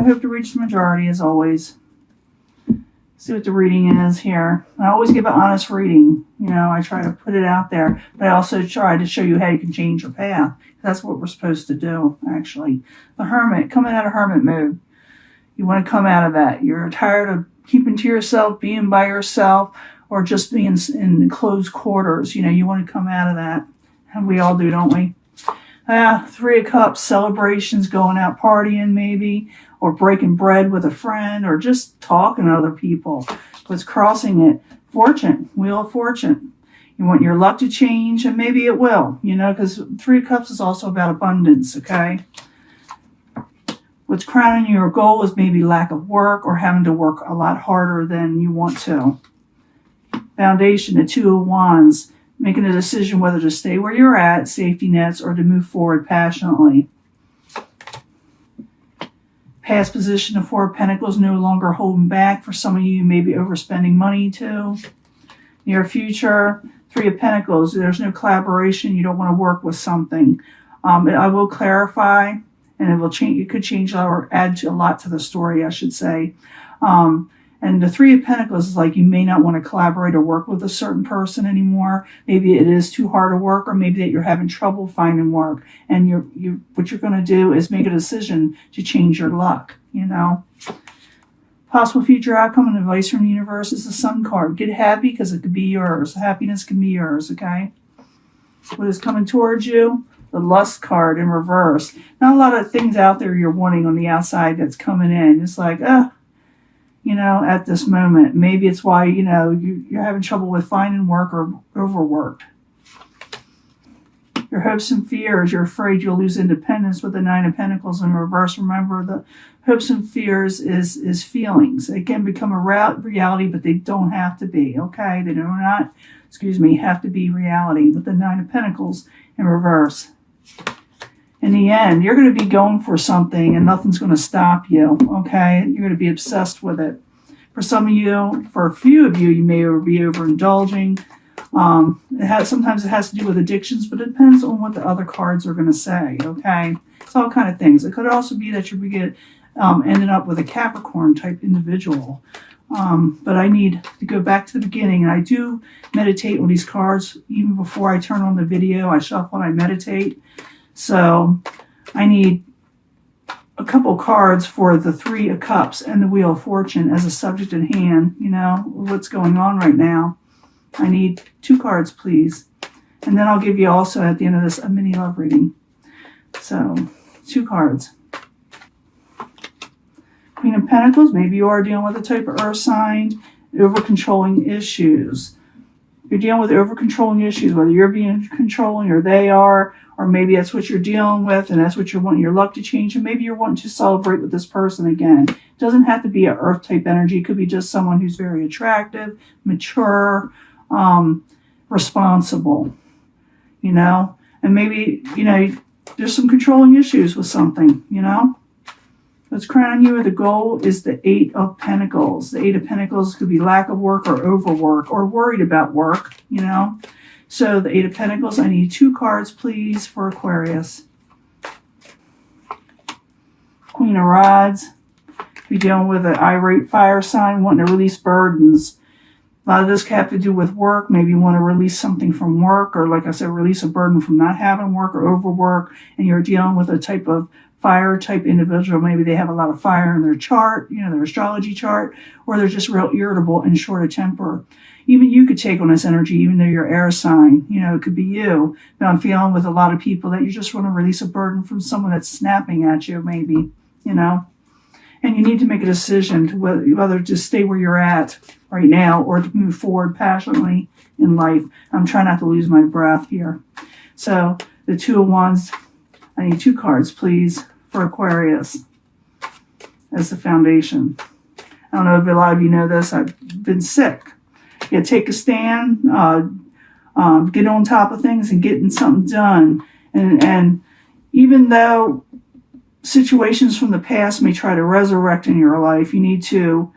I hope to reach the majority as always. See what the reading is here. I always give an honest reading. You know, I try to put it out there, but I also try to show you how you can change your path. That's what we're supposed to do, actually. The Hermit, coming out of hermit mode. You want to come out of that. You're tired of keeping to yourself, being by yourself, or just being in closed quarters. You know, you want to come out of that. And we all do, don't we? Three of Cups, celebrations, going out partying maybe, or breaking bread with a friend, or just talking to other people. What's crossing it? Fortune, Wheel of Fortune. You want your luck to change, and maybe it will, you know, because Three of Cups is also about abundance, okay? What's crowning your goal is maybe lack of work or having to work a lot harder than you want to. Foundation, the Two of Wands, making a decision whether to stay where you're at, safety nets, or to move forward passionately. Past position, the Four of Pentacles, no longer holding back. For some of you, maybe overspending money too. Near future, Three of Pentacles, there's no collaboration. You don't want to work with something. I will clarify, and it will change. It could change or add a lot to the story, I should say. And the Three of Pentacles is like you may not want to collaborate or work with a certain person anymore. Maybe it is too hard to work, or maybe that you're having trouble finding work. And what you're going to do is make a decision to change your luck, you know. Possible future outcome and advice from the universe is the Sun card. Get happy because it could be yours. Happiness can be yours, okay? What is coming towards you? The Lust card in reverse. Not a lot of things out there you're wanting on the outside that's coming in. It's like, you know, at this moment. Maybe it's why, you know, you're having trouble with finding work or overworked. Your hopes and fears, you're afraid you'll lose independence with the Nine of Pentacles in reverse. Remember, the hopes and fears is feelings. They can become a reality, but they don't have to be, okay? They do not, have to be reality with the Nine of Pentacles in reverse. In the end, you're going to be going for something and nothing's going to stop you, okay? You're going to be obsessed with it. For some of you, for a few of you, you may be overindulging. Sometimes it has to do with addictions, but it depends on what the other cards are going to say, okay? It's all kind of things. It could also be that you're ending up with a Capricorn type individual. But I need to go back to the beginning, and I do meditate on these cards. Even before I turn on the video, I shuffle and I meditate. So I need a couple cards for the Three of Cups and the Wheel of Fortune as a subject in hand, you know, what's going on right now. I need 2 cards, please. And then I'll give you also at the end of this a mini love reading. So 2 cards. Queen of Pentacles, maybe you are dealing with a type of earth sign, over-controlling issues. You're dealing with over-controlling issues, whether you're being controlling or they are, or maybe that's what you're dealing with and that's what you're wanting your luck to change, and maybe you're wanting to celebrate with this person again. It doesn't have to be an earth type energy. It could be just someone who's very attractive, mature, responsible, you know, and maybe, you know, there's some controlling issues with something, you know. What's crowning you with the goal is the Eight of Pentacles. The Eight of Pentacles could be lack of work or overwork or worried about work, you know. So the Eight of Pentacles, I need 2 cards, please, for Aquarius. Queen of Rods. You're dealing with an irate fire sign, wanting to release burdens. A lot of this could have to do with work. Maybe you want to release something from work, or like I said, release a burden from not having work or overwork, and you're dealing with a type of fire type individual. Maybe they have a lot of fire in their chart, you know, their astrology chart, or they're just real irritable and short of temper. Even you could take on this energy, even though you're air sign. You know, it could be you. But I'm feeling with a lot of people that you just want to release a burden from someone that's snapping at you, maybe, you know. And you need to make a decision to whether to stay where you're at right now or to move forward passionately in life. I'm trying not to lose my breath here. So the Two of Wands, I need 2 cards, please, for Aquarius as the foundation. I don't know if a lot of you know this. I've been sick. You take a stand, get on top of things and getting something done. And even though situations from the past may try to resurrect in your life, you need to,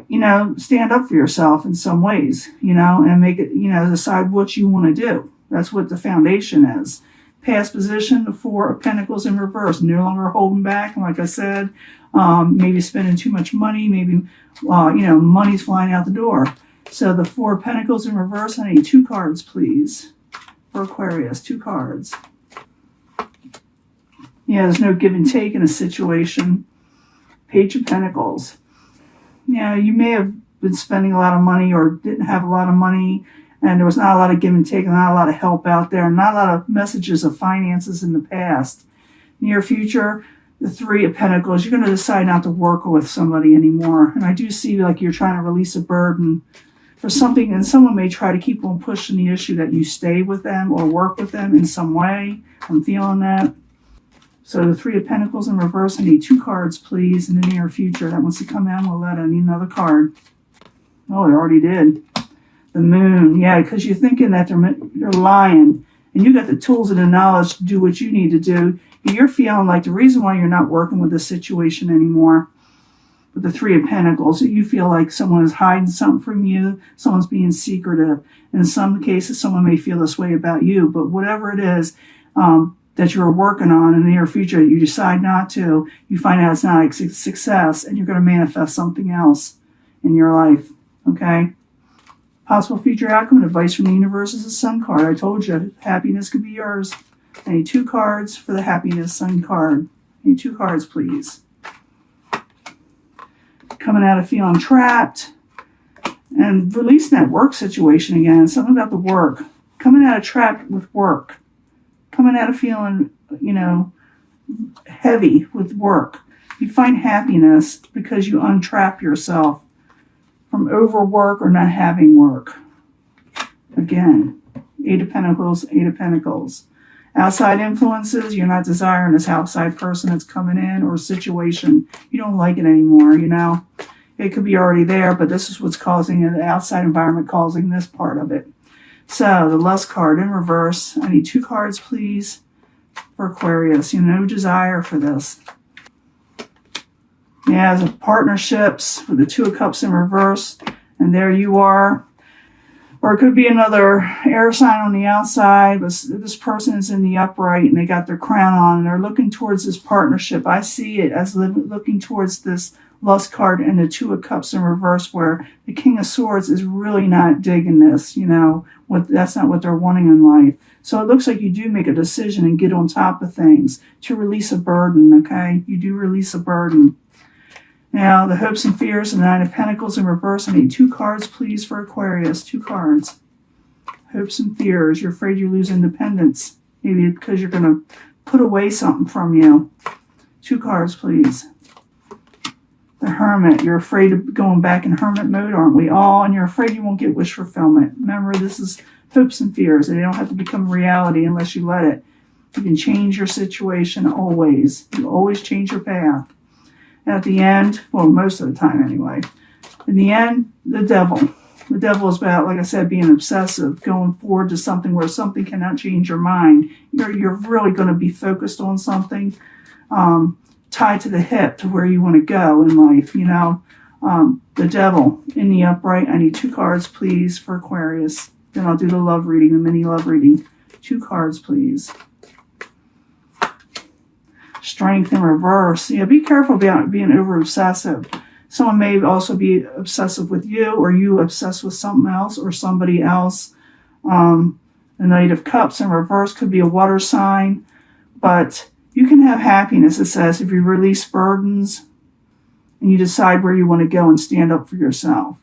you know, stand up for yourself in some ways, you know, and make it, you know, decide what you want to do. That's what the foundation is. Past position, the Four of Pentacles in reverse. No longer holding back. And like I said, maybe spending too much money. Maybe, money's flying out the door. So the Four of Pentacles in reverse. I need 2 cards, please. For Aquarius, 2 cards. Yeah, there's no give and take in a situation. Page of Pentacles. Yeah, you may have been spending a lot of money or didn't have a lot of money, and there was not a lot of give and take, and not a lot of help out there, and not a lot of messages of finances in the past. Near future, the Three of Pentacles, you're going to decide not to work with somebody anymore. And I do see like you're trying to release a burden for something, and someone may try to keep on pushing the issue that you stay with them or work with them in some way. I'm feeling that. So the Three of Pentacles in reverse, I need 2 cards, please, in the near future. That wants to come out, we'll let it. I need another card. Oh, it already did. The Moon. Yeah, because you're thinking that they're lying. And you got the tools and the knowledge to do what you need to do. You're feeling like the reason why you're not working with this situation anymore, with the Three of Pentacles, you feel like someone is hiding something from you. Someone's being secretive. In some cases, someone may feel this way about you. But whatever it is, that you're working on in the near future, you decide not to, you find out it's not a success, and you're going to manifest something else in your life, okay? Possible future outcome, advice from the universe is a Sun card. I told you, happiness could be yours. I need 2 cards for the happiness Sun card. I need 2 cards, please. Coming out of feeling trapped and releasing that work situation again, something about the work. Coming out of trapped with work. Coming out of feeling, heavy with work. You find happiness because you untrap yourself from overwork or not having work. Again, 8 of Pentacles, 8 of Pentacles. Outside influences, you're not desiring this outside person that's coming in or situation. You don't like it anymore, It could be already there, but this is what's causing it, the outside environment causing this part of it. So, the Lust card in reverse. I need 2 cards, please, for Aquarius. No desire for this. Yeah, the partnerships with the 2 of Cups in reverse. And there you are. Or it could be another air sign on the outside. But this person is in the upright and they got their crown on. And they're looking towards this partnership. I see it as looking towards this Lust card and the 2 of Cups in reverse, where the King of Swords is really not digging this, that's not what they're wanting in life. So it looks like you do make a decision and get on top of things to release a burden, okay? You do release a burden. Now, the hopes and fears and the 9 of Pentacles in reverse. I need 2 cards, please, for Aquarius. 2 cards. Hopes and fears. You're afraid you lose independence. Maybe because you're going to put away something from you. 2 cards, please. The Hermit. You're afraid of going back in hermit mode, aren't we all? And you're afraid you won't get wish fulfillment. Remember, this is hopes and fears. They don't have to become reality unless you let it. You can change your situation always. You always change your path. At the end, well, most of the time anyway. In the end, the Devil. The Devil is about, like I said, being obsessive, going forward to something where something cannot change your mind. You're really going to be focused on something. Tied to the hip to where you want to go in life, The Devil in the upright. I need 2 cards, please, for Aquarius. Then I'll do the love reading, the mini love reading. 2 cards, please. Strength in reverse. Yeah, be careful about being over obsessive. Someone may also be obsessive with you, or you obsessed with something else or somebody else. The Knight of Cups in reverse could be a water sign, but you can have happiness, it says, if you release burdens and you decide where you want to go and stand up for yourself.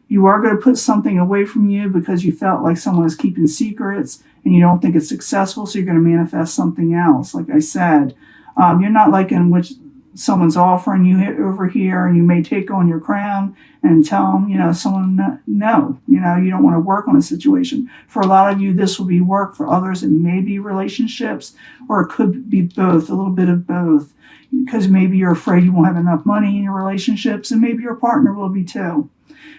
You are going to put something away from you because you felt like someone is keeping secrets and you don't think it's successful, so you're going to manifest something else, like I said. You're not liking what someone's offering you over here, and you may take on your crown and tell them, someone, no, you don't want to work on a situation. For a lot of you, this will be work. For others, it may be relationships, or it could be both, a little bit of both, because maybe you're afraid you won't have enough money in your relationships, and maybe your partner will be too.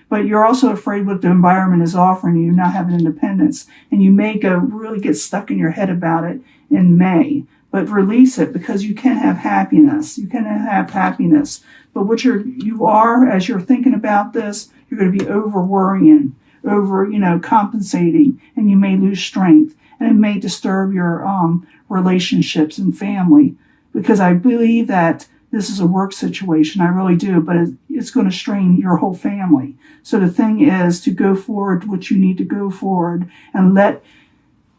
But you're also afraid what the environment is offering you, not having independence, and you may really get stuck in your head about it in May. But release it, because you can have happiness. You can have happiness. But what you are, as you're thinking about this, you're going to be over worrying, over, compensating, and you may lose strength. and it may disturb your relationships and family, because I believe that this is a work situation. I really do, but it's going to strain your whole family. So the thing is to go forward what you need to go forward and let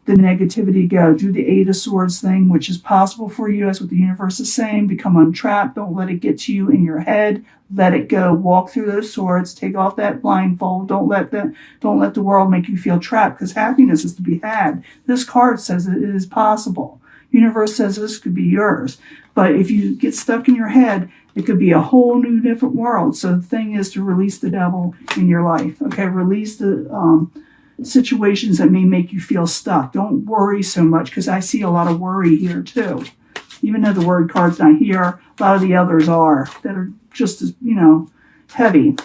the negativity go. Do the Eight of Swords thing, which is possible for you. That's what the universe is saying. Become untrapped. Don't let it get to you in your head. Let it go. Walk through those swords. Take off that blindfold. Don't let the world make you feel trapped, because happiness is to be had. This card says it is possible. Universe says this could be yours. But if you get stuck in your head, it could be a whole new different world. So the thing is to release the devil in your life. Okay, release the situations that may make you feel stuck. Don't worry so much, because I see a lot of worry here too. Even though the word card's not here, a lot of the others are that are just as, heavy.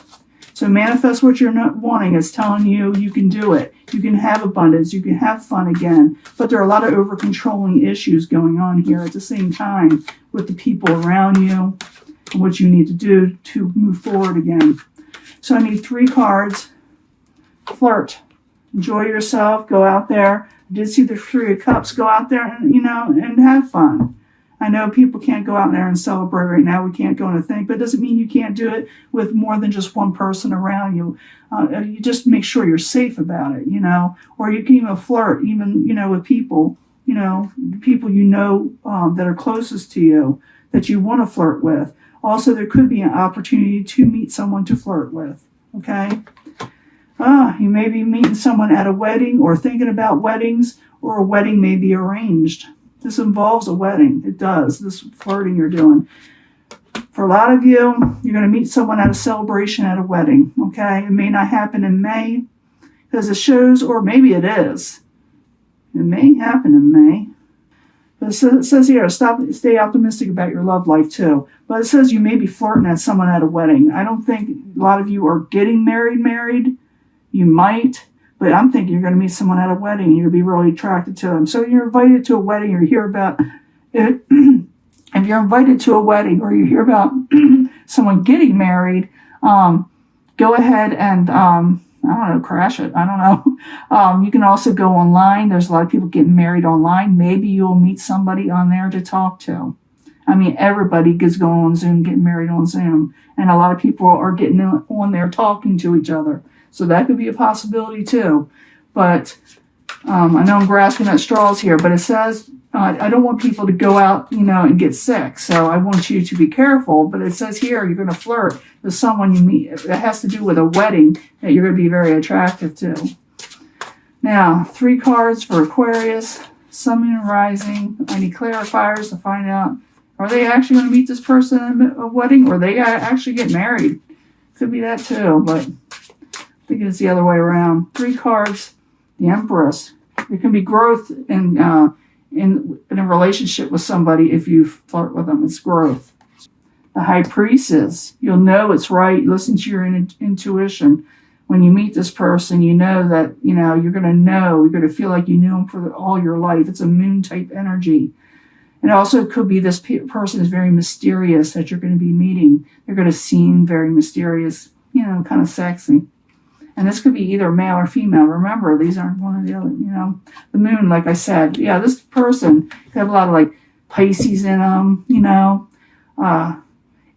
So manifest what you're not wanting. It's telling you you can do it. You can have abundance. You can have fun again. But there are a lot of over-controlling issues going on here at the same time with the people around you and what you need to do to move forward again. So I need 3 cards. Flirt. Enjoy yourself. Go out there. I did see the 3 of Cups. Go out there and, and have fun. I know people can't go out there and celebrate right now. We can't go on a thing, but it doesn't mean you can't do it with more than just one person around you. You just make sure you're safe about it, or you can even flirt, even, with people, people that are closest to you that you want to flirt with. Also, there could be an opportunity to meet someone to flirt with, okay? You may be meeting someone at a wedding or thinking about weddings, or a wedding may be arranged. This involves a wedding. It does. This flirting you're doing. For a lot of you, you're going to meet someone at a celebration at a wedding. Okay? It may not happen in May, because it shows, or maybe it is. It may happen in May. But it says here, stay optimistic about your love life too. But it says you may be flirting at someone at a wedding. I don't think a lot of you are getting married. You might. But I'm thinking you're going to meet someone at a wedding and you're going to be really attracted to them. So you're invited to a wedding, or you hear about it. If you're invited to a wedding or you hear about someone getting married, go ahead and, crash it. I don't know. You can also go online. There's a lot of people getting married online. Maybe you'll meet somebody on there to talk to. I mean, everybody gets going on Zoom, getting married on Zoom. And a lot of people are getting on there talking to each other. So that could be a possibility too. But I know I'm grasping at straws here, but it says I don't want people to go out, and get sick. So I want you to be careful. But it says here you're going to flirt with someone you meet. It has to do with a wedding that you're going to be very attractive to. Now, 3 cards for Aquarius, Sun, Moon, and Rising. I need clarifiers to find out, are they actually going to meet this person at a wedding, or they actually get married? Could be that too, but I think it's the other way around. 3 cards, the Empress. There can be growth in a relationship with somebody if you flirt with them. It's growth. The High Priestess. You'll know it's right. Listen to your intuition. When you meet this person, you know that, you're going to feel like you knew them for all your life. It's a moon type energy. And also it could be this person is very mysterious that you're going to be meeting. They're going to seem very mysterious, kind of sexy. And this could be either male or female. Remember, these aren't one or the other, The moon, like I said. Yeah, this person could have a lot of, Pisces in them,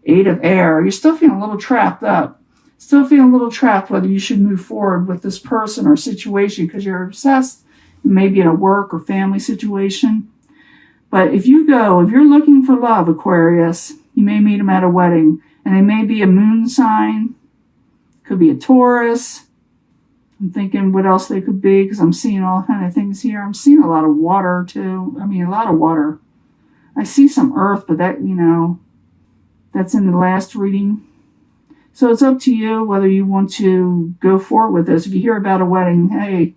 8 of air. You're still feeling a little trapped up. Still feeling a little trapped whether you should move forward with this person or situation because you're obsessed, maybe in a work or family situation. But if you're looking for love, Aquarius, you may meet them at a wedding. And they may be a moon sign. Could be a Taurus. I'm thinking what else they could be, because I'm seeing all kind of things here. I'm seeing a lot of water too. I mean, a lot of water. I see some earth, but that, that's in the last reading. So it's up to you whether you want to go forward with this. If you hear about a wedding, hey,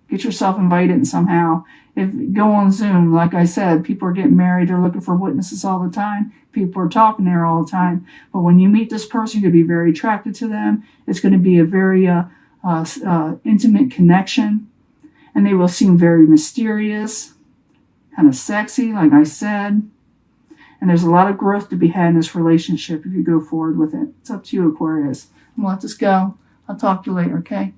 get yourself invited somehow. Go on Zoom, like I said, people are getting married. They're looking for witnesses all the time. People are talking there all the time. But when you meet this person, you're going to be very attracted to them. It's going to be a very intimate connection. And they will seem very mysterious, kind of sexy, like I said. And there's a lot of growth to be had in this relationship if you go forward with it. It's up to you, Aquarius. I'm going to let this go. I'll talk to you later, okay?